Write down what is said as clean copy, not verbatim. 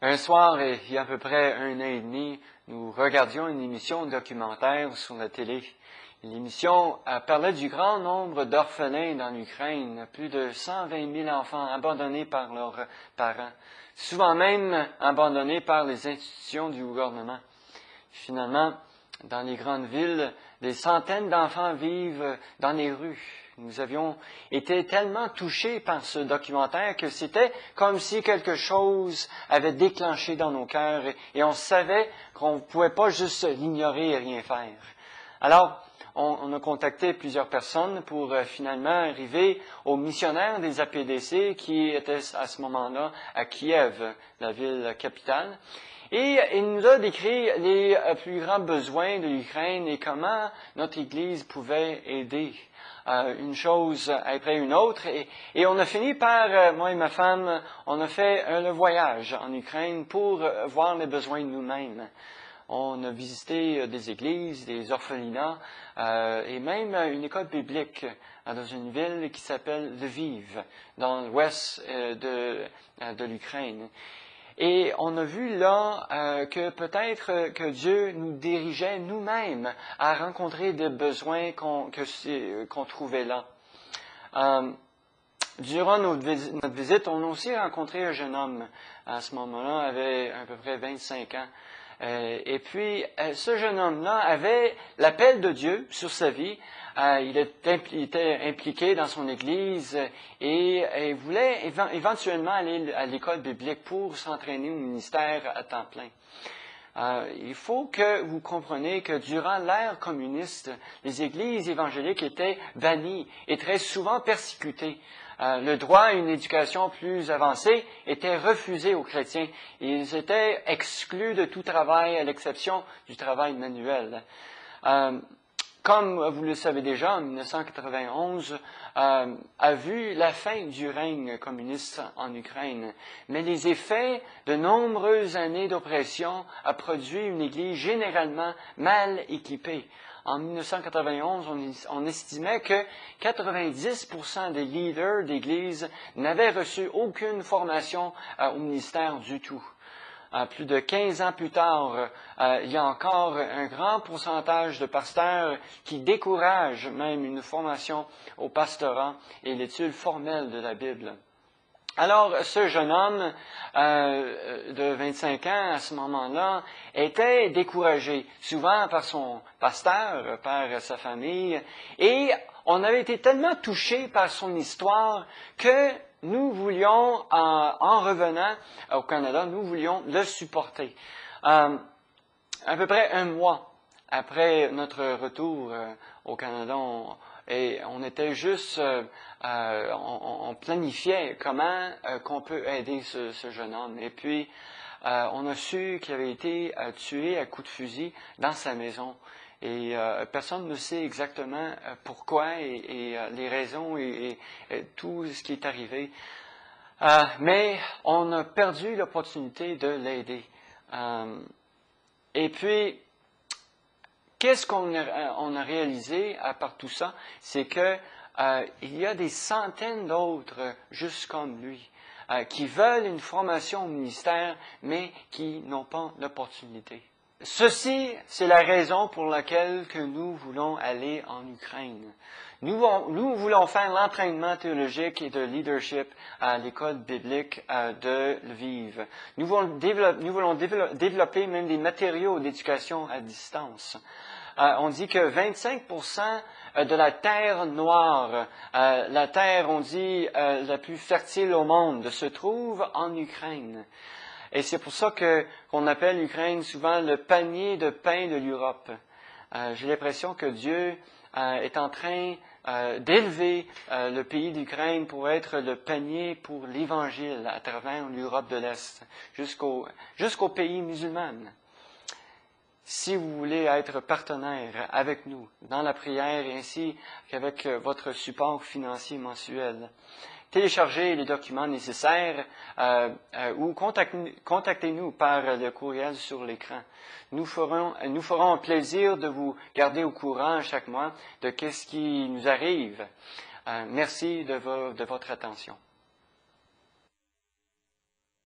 Un soir, il y a à peu près 1 an et demi, nous regardions une émission documentaire sur la télé. L'émission parlait du grand nombre d'orphelins dans l'Ukraine, plus de 120 000 enfants abandonnés par leurs parents, souvent même abandonnés par les institutions du gouvernement. Finalement, dans les grandes villes, des centaines d'enfants vivent dans les rues. Nous avions été tellement touchés par ce documentaire que c'était comme si quelque chose avait déclenché dans nos cœurs et on savait qu'on ne pouvait pas juste l'ignorer et rien faire. Alors, on a contacté plusieurs personnes pour finalement arriver aux missionnaires des APDC qui étaient à ce moment-là à Kiev, la ville capitale. Et il nous a décrit les plus grands besoins de l'Ukraine et comment notre Église pouvait aider une chose après une autre. Et on a fini par, moi et ma femme, on a fait le voyage en Ukraine pour voir les besoins de nous-mêmes. On a visité des églises, des orphelinats et même une école biblique dans une ville qui s'appelle Lviv, dans l'ouest de l'Ukraine. Et on a vu là que peut-être que Dieu nous dirigeait nous-mêmes à rencontrer des besoins qu'on trouvait là. Durant notre visite, on a aussi rencontré un jeune homme. À ce moment-là, il avait à peu près 25 ans. Et puis, ce jeune homme-là avait l'appel de Dieu sur sa vie. Il était impliqué dans son Église et il voulait éventuellement aller à l'école biblique pour s'entraîner au ministère à temps plein. Il faut que vous compreniez que durant l'ère communiste, les églises évangéliques étaient bannies et très souvent persécutées. Le droit à une éducation plus avancée était refusé aux chrétiens. Ils étaient exclus de tout travail à l'exception du travail manuel. Comme vous le savez déjà, en 1991 a vu la fin du règne communiste en Ukraine. Mais les effets de nombreuses années d'oppression a produit une Église généralement mal équipée. En 1991, on estimait que 90% des leaders d'Église n'avaient reçu aucune formation au ministère du tout. Plus de 15 ans plus tard, il y a encore un grand pourcentage de pasteurs qui découragent même une formation au pastorat et l'étude formelle de la Bible. Alors, ce jeune homme de 25 ans, à ce moment-là, était découragé, souvent par son pasteur, par sa famille, et on avait été tellement touchés par son histoire que nous voulions, en revenant au Canada, nous voulions le supporter. À peu près 1 mois après notre retour au Canada, on était juste, on planifiait comment qu'on peut aider ce jeune homme. Et puis, on a su qu'il avait été tué à coups de fusil dans sa maison. Et personne ne sait exactement pourquoi et les raisons et tout ce qui est arrivé. Mais on a perdu l'opportunité de l'aider. Et puis, qu'est-ce qu'on a réalisé à part tout ça? C'est que il y a des centaines d'autres, juste comme lui, qui veulent une formation au ministère, mais qui n'ont pas l'opportunité. Ceci, c'est la raison pour laquelle que nous voulons aller en Ukraine. Nous voulons faire l'entraînement théologique et de leadership à l'école biblique de Lviv. Nous voulons développer même des matériaux d'éducation à distance. On dit que 25% de la terre noire, la terre, on dit, la plus fertile au monde, se trouve en Ukraine. Et c'est pour ça qu'on appelle l'Ukraine souvent le panier de pain de l'Europe. J'ai l'impression que Dieu est en train d'élever le pays d'Ukraine pour être le panier pour l'Évangile à travers l'Europe de l'Est, jusqu'aux pays musulmans. Si vous voulez être partenaire avec nous dans la prière et ainsi qu'avec votre support financier mensuel, téléchargez les documents nécessaires ou contactez-nous par le courriel sur l'écran. Nous ferons un plaisir de vous garder au courant chaque mois de ce qui nous arrive. Merci de votre attention.